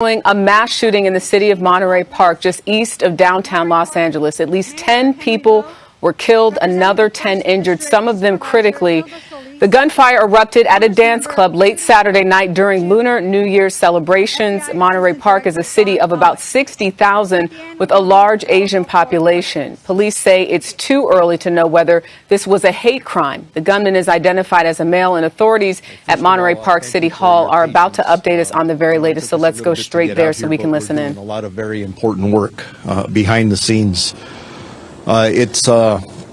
A mass shooting in the city of Monterey Park, just east of downtown Los Angeles. At least 10 people were killed, another 10 injured, some of them critically. The gunfire erupted at a dance club late Saturday night during Lunar New Year celebrations. Monterey Park is a city of about 60,000 with a large Asian population. Police say it's too early to know whether this was a hate crime. The gunman is identified as a male, and authorities at Monterey Park City Hall are about to update us on the very latest. So let's go straight there so we can listen in. A lot of very important work behind the scenes. It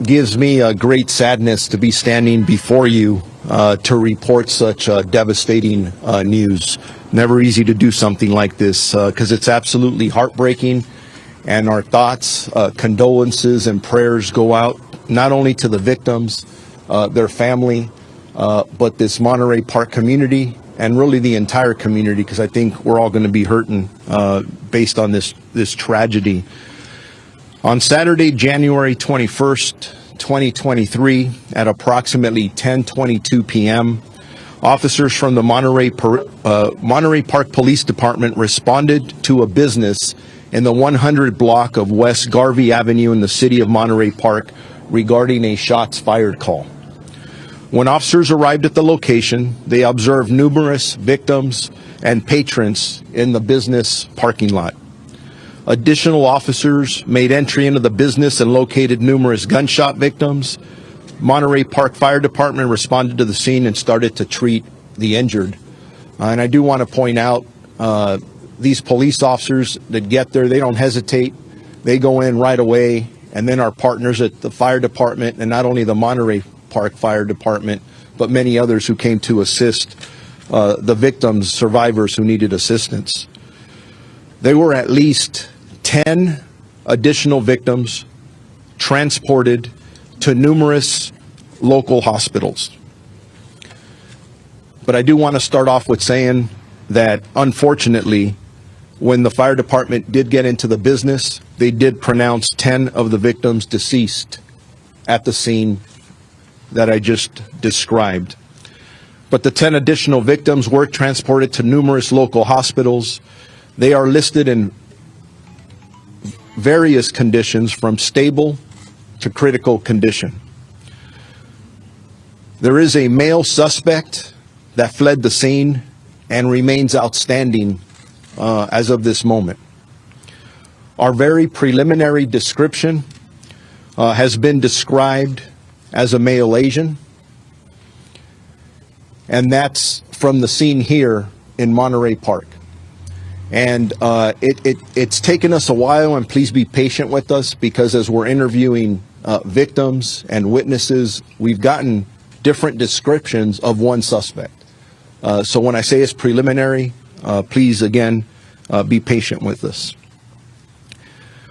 gives me a great sadness to be standing before you to report such devastating news. Never easy to do something like this because it's absolutely heartbreaking, and our thoughts, condolences, and prayers go out not only to the victims, their family, but this Monterey Park community and really the entire community, because I think we're all going to be hurting based on this tragedy. On Saturday, January 21st, 2023, at approximately 10:22 p.m., officers from the Monterey Park Police Department responded to a business in the 100 block of West Garvey Avenue in the city of Monterey Park regarding a shots fired call. When officers arrived at the location, they observed numerous victims and patrons in the business parking lot. Additional officers made entry into the business and located numerous gunshot victims. Monterey Park Fire Department responded to the scene and started to treat the injured. And I do want to point out, these police officers that get there, they don't hesitate. They go in right away. And then our partners at the fire department, and not only the Monterey Park Fire Department, but many others who came to assist the victims, survivors who needed assistance. There were at least 10 additional victims transported to numerous local hospitals. But I do want to start off with saying that, unfortunately, when the fire department did get into the business, they did pronounce 10 of the victims deceased at the scene that I just described. But the 10 additional victims were transported to numerous local hospitals. They are listed in various conditions from stable to critical condition. There is a male suspect that fled the scene and remains outstanding as of this moment. Our very preliminary description has been described as a male Asian, and that's from the scene here in Monterey Park. And it's taken us a while, and please be patient with us, because as we're interviewing victims and witnesses, we've gotten different descriptions of one suspect. So when I say it's preliminary, please, again, be patient with us.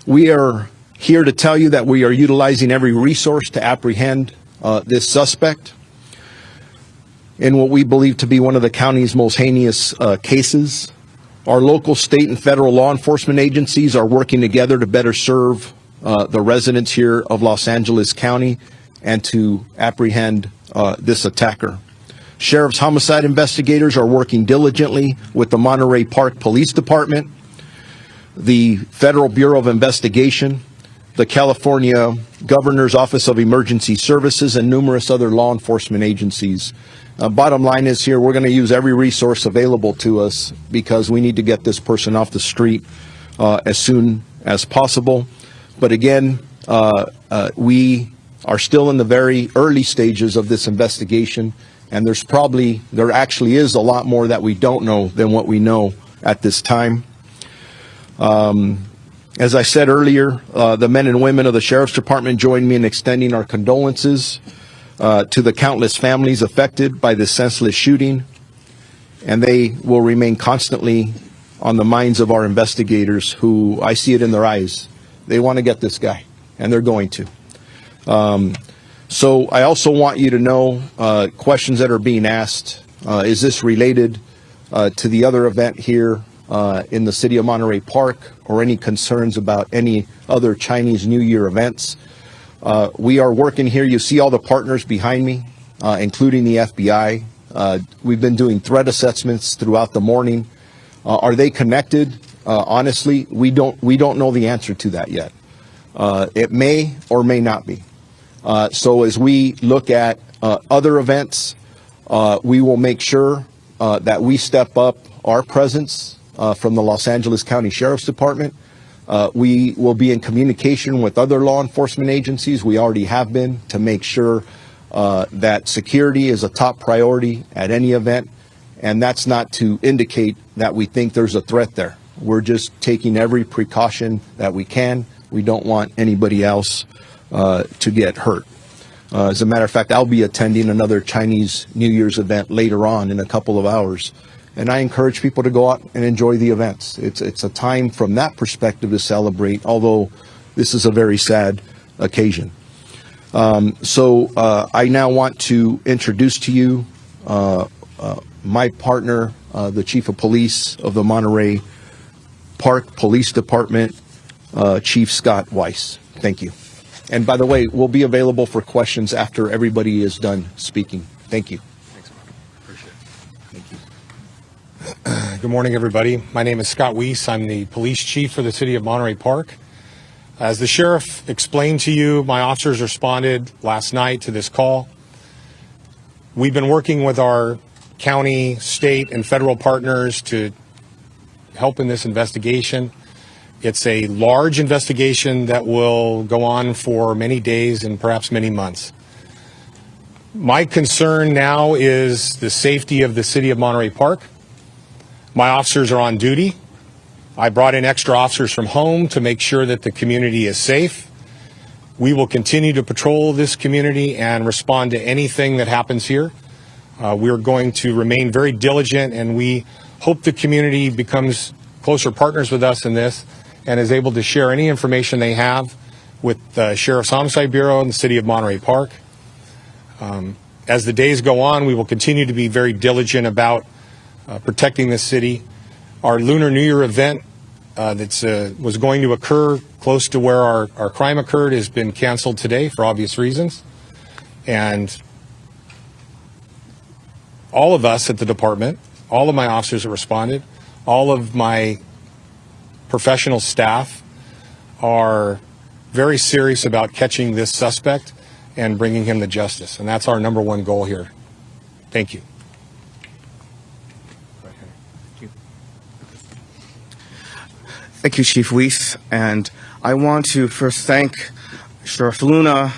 We are here to tell you that we are utilizing every resource to apprehend this suspect in what we believe to be one of the county's most heinous cases. Our local, state, and federal law enforcement agencies are working together to better serve the residents here of Los Angeles County and to apprehend this attacker. Sheriff's homicide investigators are working diligently with the Monterey Park Police Department, the Federal Bureau of Investigation, the California Governor's Office of Emergency Services, and numerous other law enforcement agencies. Bottom line is here, we're going to use every resource available to us because we need to get this person off the street as soon as possible. But again, we are still in the very early stages of this investigation, and there actually is a lot more that we don't know than what we know at this time. As I said earlier, the men and women of the Sheriff's Department join me in extending our condolences to the countless families affected by this senseless shooting, and they will remain constantly on the minds of our investigators, who, I see it in their eyes, they want to get this guy, and they're going to. So I also want you to know questions that are being asked. Is this related to the other event here in the city of Monterey Park, or any concerns about any other Chinese New Year events? We are working here. You see all the partners behind me, including the FBI. We've been doing threat assessments throughout the morning. Are they connected? Honestly, we don't know the answer to that yet. It may or may not be. So as we look at other events, we will make sure that we step up our presence from the Los Angeles County Sheriff's Department. We will be in communication with other law enforcement agencies. We already have been, to make sure that security is a top priority at any event. And that's not to indicate that we think there's a threat there. We're just taking every precaution that we can. We don't want anybody else to get hurt. As a matter of fact, I'll be attending another Chinese New Year's event later on in a couple of hours. And I encourage people to go out and enjoy the events. It's a time from that perspective to celebrate, although this is a very sad occasion. So I now want to introduce to you my partner, the Chief of Police of the Monterey Park Police Department, Chief Scott Weiss. Thank you. And by the way, we'll be available for questions after everybody is done speaking. Thank you. Thanks, Mark. Appreciate it. Thank you. Good morning, everybody. My name is Scott Weiss. I'm the police chief for the city of Monterey Park. As the sheriff explained to you, my officers responded last night to this call. We've been working with our county, state, and federal partners to help in this investigation. It's a large investigation that will go on for many days and perhaps many months. My concern now is the safety of the city of Monterey Park. My officers are on duty. I brought in extra officers from home to make sure that the community is safe. We will continue to patrol this community and respond to anything that happens here. We're going to remain very diligent, and we hope the community becomes closer partners with us in this and is able to share any information they have with the Sheriff's Homicide Bureau and the city of Monterey Park. As the days go on, we will continue to be very diligent about protecting the city. Our Lunar New Year event that was going to occur close to where our crime occurred has been canceled today for obvious reasons. And all of us at the department, all of my officers have responded, all of my professional staff are very serious about catching this suspect and bringing him to justice. And that's our number one goal here. Thank you. Thank you, Chief Weiss. And I want to first thank Sheriff Luna,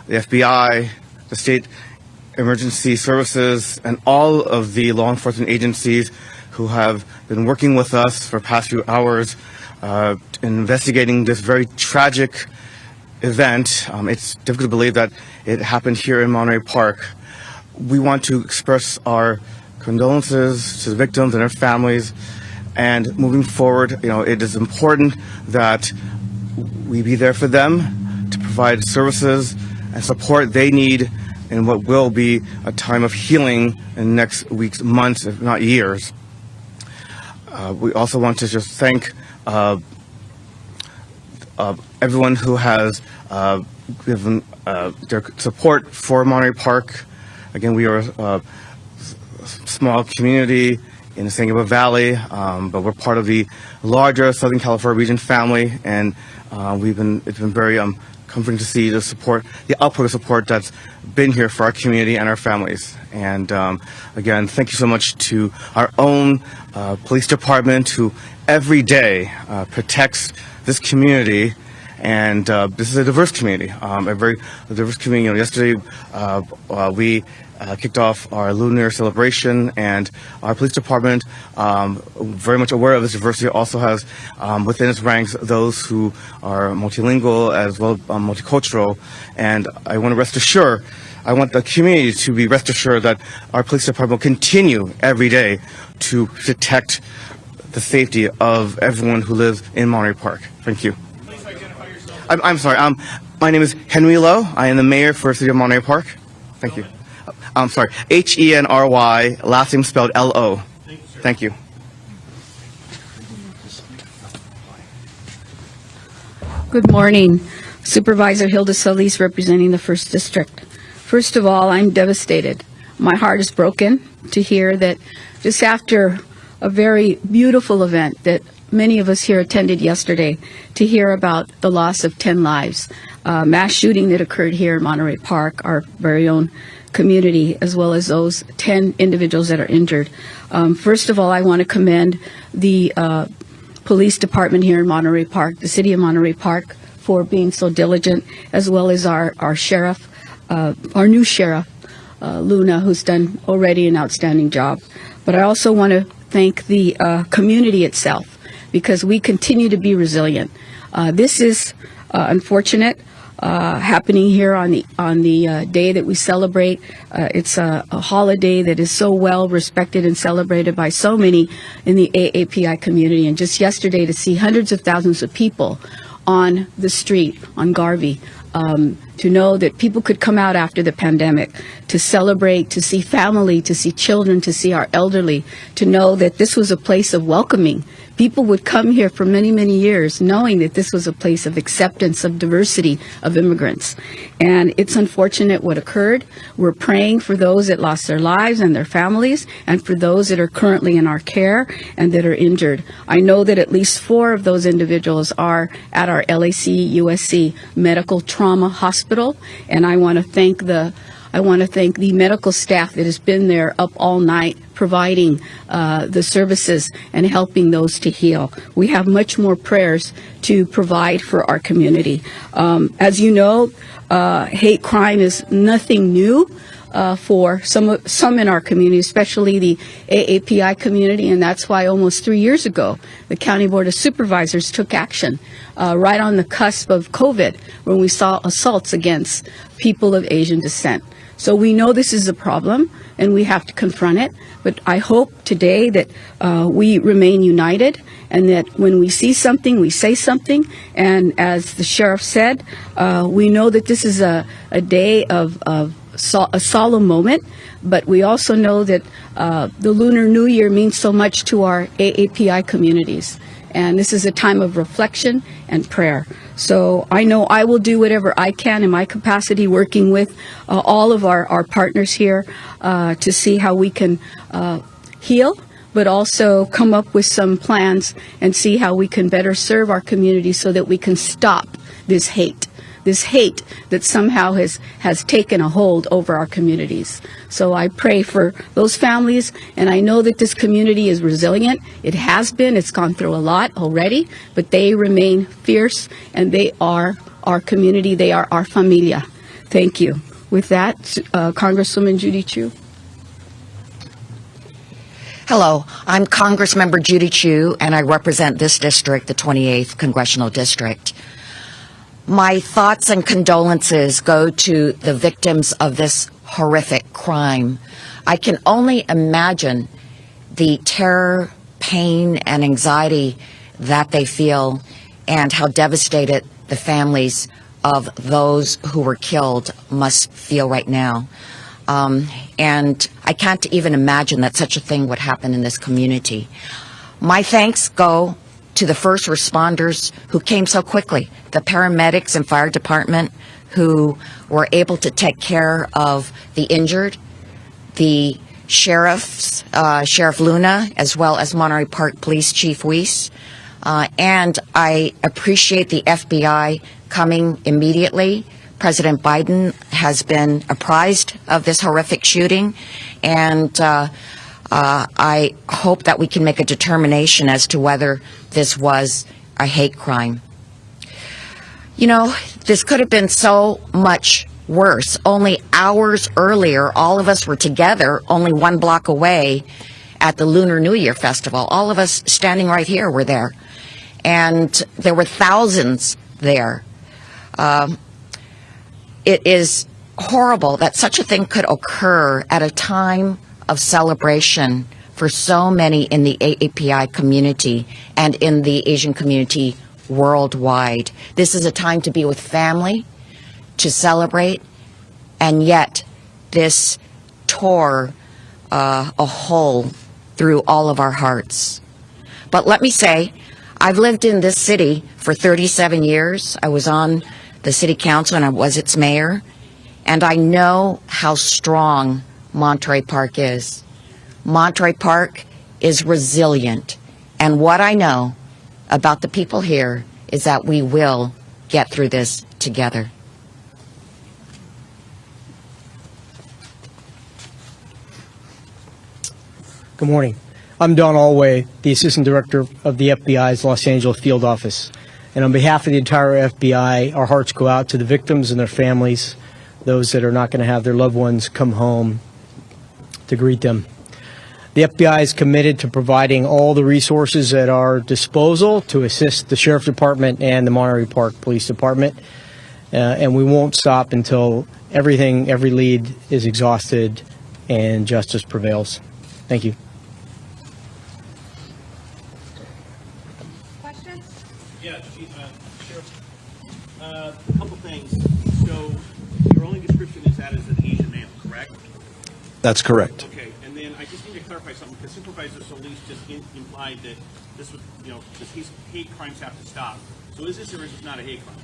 the FBI, the State Emergency Services, and all of the law enforcement agencies who have been working with us for the past few hours in investigating this very tragic event. It's difficult to believe that it happened here in Monterey Park. We want to express our condolences to the victims and their families. And moving forward, it is important that we be there for them to provide services and support they need in what will be a time of healing in next weeks, months, if not years. We also want to just thank everyone who has given their support for Monterey Park. Again, we are a small community in the San Gabriel Valley, but we're part of the larger Southern California region family, and it's been very comforting to see the support, the output of support that's been here for our community and our families. And again, thank you so much to our own police department, who every day protects this community. And this is a diverse community, a very diverse community. Yesterday we kicked off our Lunar celebration, and our police department, very much aware of this diversity, also has within its ranks those who are multilingual as well as multicultural. And I want the community to be rest assured that our police department will continue every day to protect the safety of everyone who lives in Monterey Park. Thank you. Please identify yourself. I'm sorry. My name is Henry Lowe. I am the mayor for the city of Monterey Park. Thank you. I'm sorry. Henry, last name spelled Lo. Thank you. Good morning. Supervisor Hilda Solis, representing the 1st District. First of all, I'm devastated. My heart is broken to hear that just after a very beautiful event that many of us here attended yesterday to hear about the loss of 10 lives. Mass shooting that occurred here in Monterey Park, our very own community, as well as those 10 individuals that are injured. First of all, I want to commend the police department here in Monterey Park, the city of Monterey Park, for being so diligent, as well as our sheriff, our new sheriff, Luna, who's done already an outstanding job. But I also want to thank the community itself, because we continue to be resilient. This is unfortunate, happening here on the day that we celebrate. It's a holiday that is so well respected and celebrated by so many in the AAPI community. And just yesterday, to see hundreds of thousands of people on the street on Garvey, to know that people could come out after the pandemic to celebrate, to see family, to see children, to see our elderly, to know that this was a place of welcoming. People would come here for many, many years knowing that this was a place of acceptance, of diversity, of immigrants. And it's unfortunate what occurred. We're praying for those that lost their lives and their families, and for those that are currently in our care and that are injured. I know that at least 4 of those individuals are at our LAC USC Medical Trauma Hospital, and I want to thank the medical staff that has been there up all night providing the services and helping those to heal. We have much more prayers to provide for our community. As you know, hate crime is nothing new for some in our community, especially the AAPI community, and that's why almost 3 years ago, the County Board of Supervisors took action right on the cusp of COVID, when we saw assaults against people of Asian descent. So we know this is a problem, and we have to confront it. But I hope today that we remain united, and that when we see something, we say something. And as the sheriff said, we know that this is a day of a solemn moment, but we also know that the Lunar New Year means so much to our AAPI communities. And this is a time of reflection and prayer. So I know I will do whatever I can in my capacity, working with all of our partners here to see how we can heal, but also come up with some plans and see how we can better serve our community so that we can stop this hate that somehow has taken a hold over our communities. So I pray for those families, and I know that this community is resilient. It has been. It's gone through a lot already, but they remain fierce, and they are our community. They are our familia. Thank you. With that, Congresswoman Judy Chu. Hello, I'm Congressmember Judy Chu, and I represent this district, the 28th Congressional District. My thoughts and condolences go to the victims of this horrific crime. I can only imagine the terror, pain, and anxiety that they feel, and how devastated the families of those who were killed must feel right now. And I can't even imagine that such a thing would happen in this community. My thanks go to the first responders who came so quickly, the paramedics and fire department who were able to take care of the injured, the sheriffs, Sheriff Luna, as well as Monterey Park Police Chief Weiss. And I appreciate the FBI coming immediately. President Biden has been apprised of this horrific shooting, and I hope that we can make a determination as to whether this was a hate crime. You know, this could have been so much worse. Only hours earlier, all of us were together, only 1 block away, at the Lunar New Year festival. All of us standing right here were there. And there were thousands there. It is horrible that such a thing could occur at a time of celebration for so many in the AAPI community and in the Asian community worldwide. This is a time to be with family, to celebrate, and yet this tore a hole through all of our hearts. But let me say, I've lived in this city for 37 years. I was on the city council and I was its mayor, and I know how strong Monterey Park is. Monterey Park is resilient. And what I know about the people here is that we will get through this together. Good morning. I'm Don Alway, the Assistant Director of the FBI's Los Angeles Field Office. And on behalf of the entire FBI, our hearts go out to the victims and their families, those that are not going to have their loved ones come home to greet them. The FBI is committed to providing all the resources at our disposal to assist the Sheriff's Department and the Monterey Park Police Department. And we won't stop until every lead is exhausted and justice prevails. Thank you. Yeah, Sheriff. A couple things. So, your only description is that as an Asian male, correct? That's correct. Okay, and then I just need to clarify something because Supervisor Solis just implied that this was, these hate crimes have to stop. So, is this or is this not a hate crime?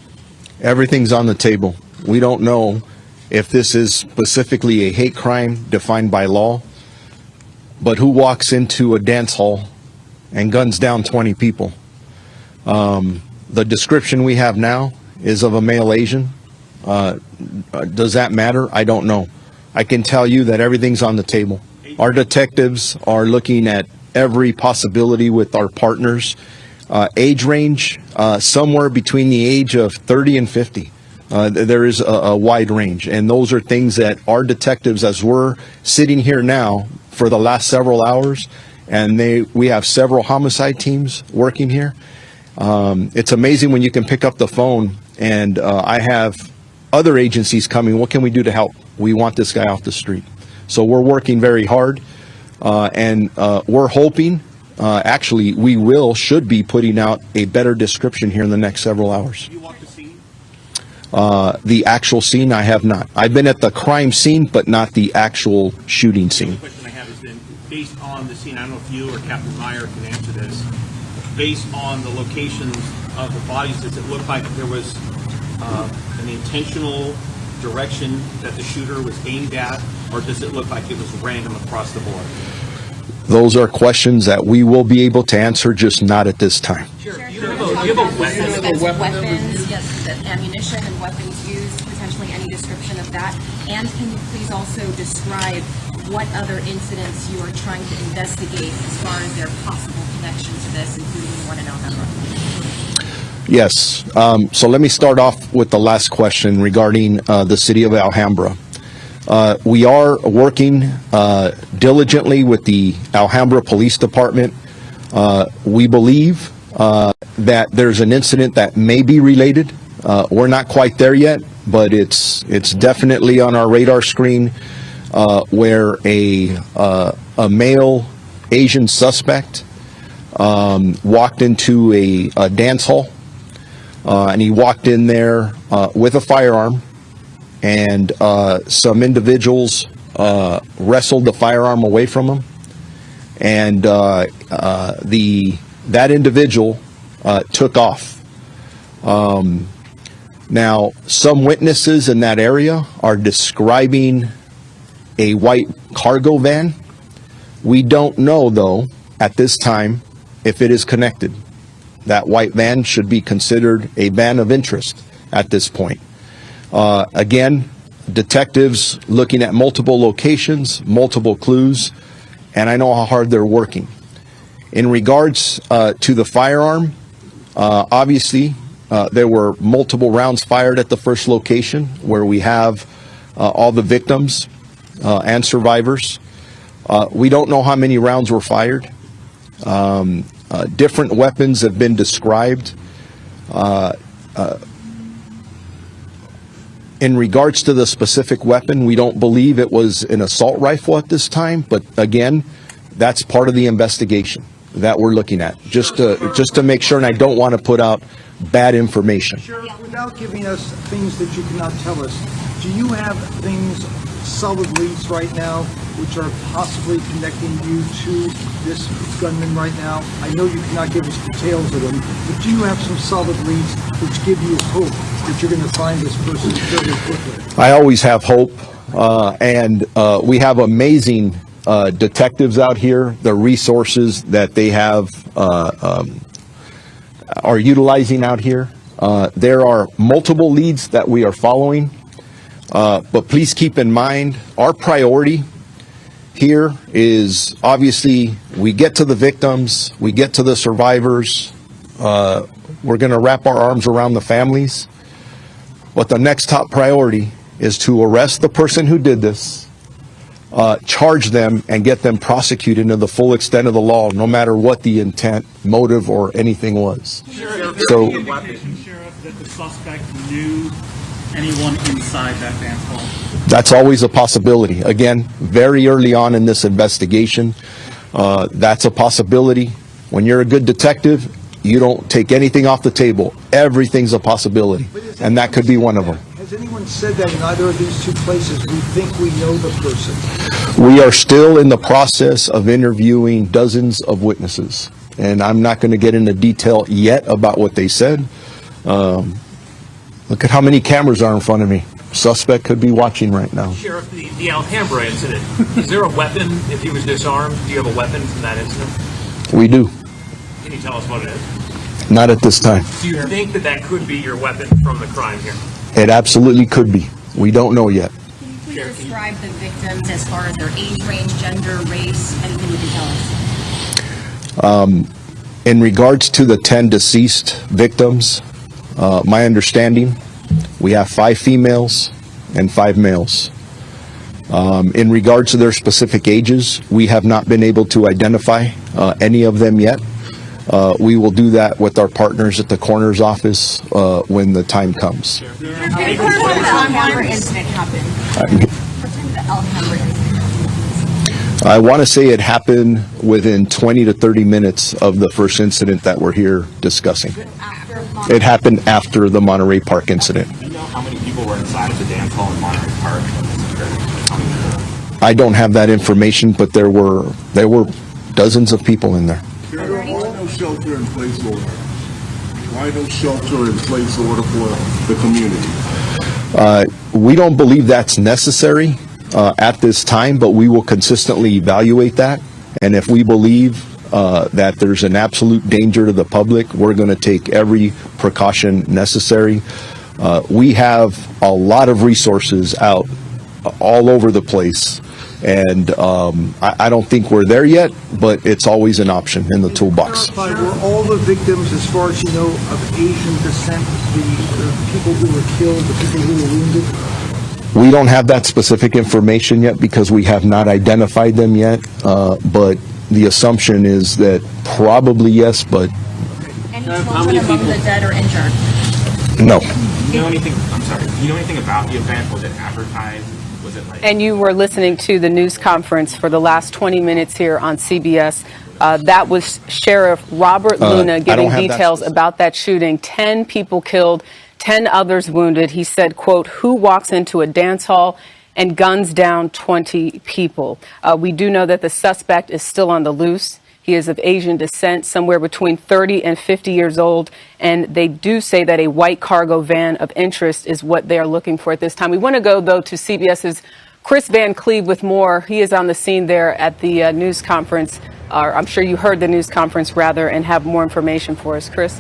Everything's on the table. We don't know if this is specifically a hate crime defined by law, but who walks into a dance hall and guns down 20 people? The description we have now is of a male Asian. Does that matter? I don't know. I can tell you that everything's on the table. Our detectives are looking at every possibility with our partners. Age range, somewhere between the age of 30 and 50. There is a wide range, and those are things that our detectives, as we're sitting here now for the last several hours, and we have several homicide teams working here. It's amazing when you can pick up the phone and I have other agencies coming. What can we do to help? We want this guy off the street. So we're working very hard, and we're hoping, actually, should be putting out a better description here in the next several hours. Have you walked the scene? The actual scene, I have not. I've been at the crime scene, but not the actual shooting scene. The question I have is then, based on the scene, I don't know if you or Captain Meyer can answer this, based on the locations of the bodies, does it look like there was an intentional direction that the shooter was aimed at, or does it look like it was random across the board? Those are questions that we will be able to answer, just not at this time. Sure. You have a weapon? Weapons, yes, the ammunition and weapons used, potentially any description of that. And can you please also describe what other incidents you are trying to investigate as far as their possible connection to this, including the one in Alhambra? Yes. So let me start off with the last question regarding the city of Alhambra. We are working diligently with the Alhambra Police Department. We believe that there's an incident that may be related. We're not quite there yet, but it's definitely on our radar screen, where a male Asian suspect walked into a dance hall, and he walked in there with a firearm, and some individuals wrestled the firearm away from him, and that individual took off. Now, some witnesses in that area are describing a white cargo van. We don't know, though, at this time, if it is connected. That white van should be considered a van of interest at this point. Again, detectives looking at multiple locations, multiple clues, and I know how hard they're working. In regards to the firearm, obviously, there were multiple rounds fired at the first location where we have all the victims and survivors. We don't know how many rounds were fired. Different weapons have been described. In regards to the specific weapon, we don't believe it was an assault rifle at this time, but again, that's part of the investigation that we're looking at, just to make sure, and I don't want to put out bad information. Sheriff, without giving us things that you cannot tell us, do you have things, solid leads right now, which are possibly connecting you to this gunman right now? I know you cannot give us details of them, but do you have some solid leads which give you hope that you're going to find this person fairly quickly? I always have hope, and we have amazing detectives out here, the resources that they have are utilizing out here. There are multiple leads that we are following, but please keep in mind our priority here is obviously we get to the victims, we get to the survivors, we're going to wrap our arms around the families, but the next top priority is to arrest the person who did this, charge them, and get them prosecuted to the full extent of the law, no matter what the intent, motive, or anything was. So, Sheriff, that the suspect knew anyone inside that dance hall? that's always a possibility. Again, very early on in this investigation, that's a possibility. When you're a good detective, you don't take anything off the table. Everything's a possibility, and that could be one of them. Has anyone said that in either of these two places, we think we know the person? We are still in the process of interviewing dozens of witnesses, and I'm not going to get into detail yet about what they said. Look at how many cameras are in front of me. Suspect could be watching right now. Sheriff, the Alhambra incident, is there a weapon if he was disarmed? Do you have a weapon from that incident? We do. Can you tell us what it is? Not at this time. Do you think that that could be your weapon from the crime here? It absolutely could be. We don't know yet. Can you please describe the victims as far as their age range, gender, race, anything you can tell us? In regards to the 10 deceased victims, my understanding, we have 5 females and 5 males. In regards to their specific ages, we have not been able to identify any of them yet. We will do that with our partners at the coroner's office when the time comes. When did the Alhambra incident happen? What time did the Alhambra incident? I want to say it happened within 20 to 30 minutes of the first incident that we're here discussing. It happened after the Monterey Park incident. Do you know how many people were inside of the dance hall in Monterey Park? I don't have that information, but there were dozens of people in there. Why no shelter in place order? Why no shelter in place order for the community? We don't believe that's necessary at this time, but we will consistently evaluate that. And if we believe that there's an absolute danger to the public, we're going to take every precaution necessary. We have a lot of resources out all over the place. And I don't think we're there yet, but it's always an option in the toolbox. Were all the victims, as far as you know, of Asian descent, the people who were killed, the people who were wounded? We don't have that specific information yet because we have not identified them yet, but the assumption is that probably yes, but Any children among the dead or injured? no. Do you know anything? I'm sorry. Do you know anything about the event? Was it advertised? Was it like? And you were listening to the news conference for the last 20 minutes here on CBS. That was Sheriff Robert Luna giving details about that shooting. 10 people killed, 10 others wounded. He said, quote, "Who walks into a dance hall and guns down 20 people?" We do know that the suspect is still on the loose. He is of Asian descent, somewhere between 30 and 50 years old. And they do say that a white cargo van of interest is what they are looking for at this time. We want to go, though, to CBS's Chris Van Cleve with more. He is on the scene there at the news conference. I'm sure you heard the news conference, rather, and have more information for us. Chris?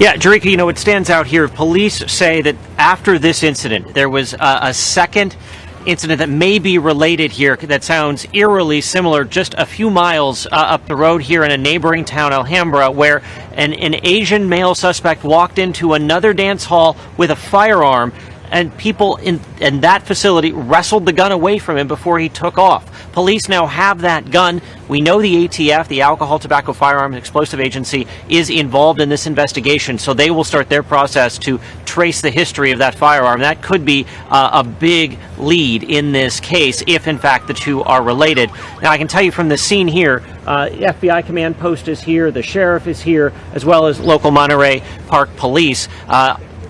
Yeah, Jerika, you know, it stands out here. Police say that after this incident, there was a second incident that may be related here that sounds eerily similar just a few miles up the road here in a neighboring town, Alhambra, where an Asian male suspect walked into another dance hall with a firearm, and people in that facility wrestled the gun away from him before he took off. Police now have that gun. We know the ATF, the Alcohol, Tobacco, Firearms, Explosive Agency, is involved in this investigation, so they will start their process to trace the history of that firearm. That could be a big lead in this case, if in fact the two are related. Now, I can tell you from the scene here, FBI command post is here, the sheriff is here, as well as local Monterey Park police.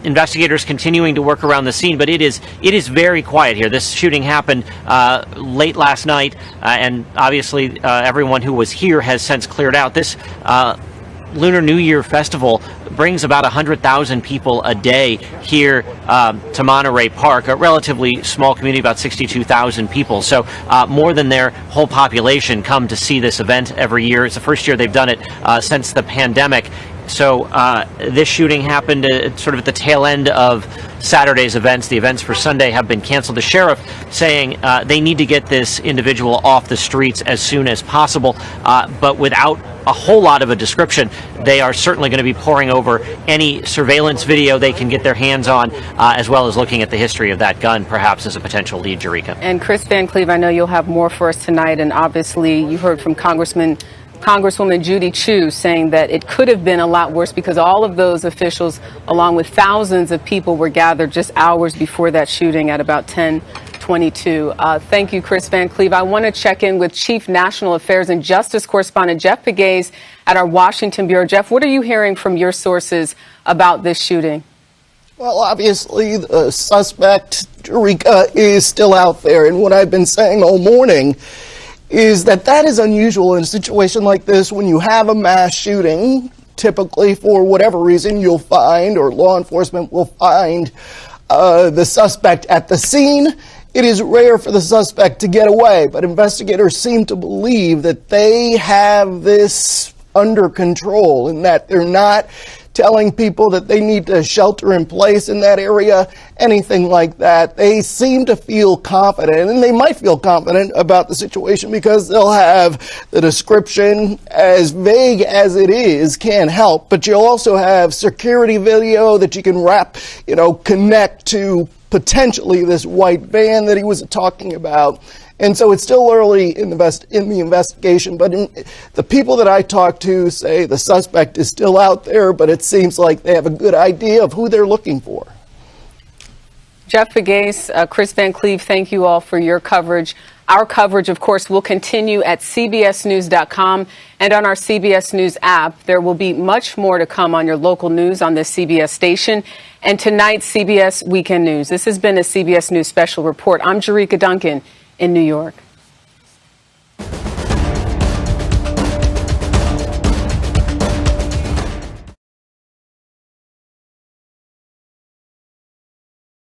Investigators continuing to work around the scene, but it is very quiet here. This shooting happened late last night, and obviously everyone who was here has since cleared out. This Lunar New Year festival brings about 100,000 people a day here to Monterey Park, a relatively small community, about 62,000 people. So more than their whole population come to see this event every year. It's the first year they've done it since the pandemic. So this shooting happened sort of at the tail end of Saturday's events. The events for Sunday have been canceled. The sheriff saying they need to get this individual off the streets as soon as possible, but without a whole lot of a description. They are certainly going to be poring over any surveillance video they can get their hands on, as well as looking at the history of that gun, perhaps as a potential lead, Jerika. And Chris Van Cleve, I know you'll have more for us tonight, and obviously you heard from Congresswoman Judy Chu saying that it could have been a lot worse because all of those officials, along with thousands of people, were gathered just hours before that shooting at about 10:22. Thank you, Chris Van Cleve. I want to check in with Chief National Affairs and Justice Correspondent Jeff Pegues at our Washington Bureau. Jeff, what are you hearing from your sources about this shooting? Well, obviously, the suspect, Jerika, is still out there. And what I've been saying all morning is that is unusual in a situation like this. When you have a mass shooting, typically for whatever reason you'll find, or law enforcement will find, the suspect at the scene. It is rare for the suspect to get away, but investigators seem to believe that they have this under control and that they're not telling people that they need to shelter in place in that area, anything like that. They seem to feel confident, and they might feel confident about the situation because they'll have the description, as vague as it is, can help, but you'll also have security video that you can connect to potentially this white van that he was talking about. And so it's still early in the investigation, but the people that I talked to say the suspect is still out there, but it seems like they have a good idea of who they're looking for. Jeff Pegues, Chris Van Cleve, thank you all for your coverage. Our coverage, of course, will continue at cbsnews.com and on our CBS News app. There will be much more to come on your local news on this CBS station and tonight's CBS Weekend News. This has been a CBS News Special Report. I'm Jerika Duncan in New York.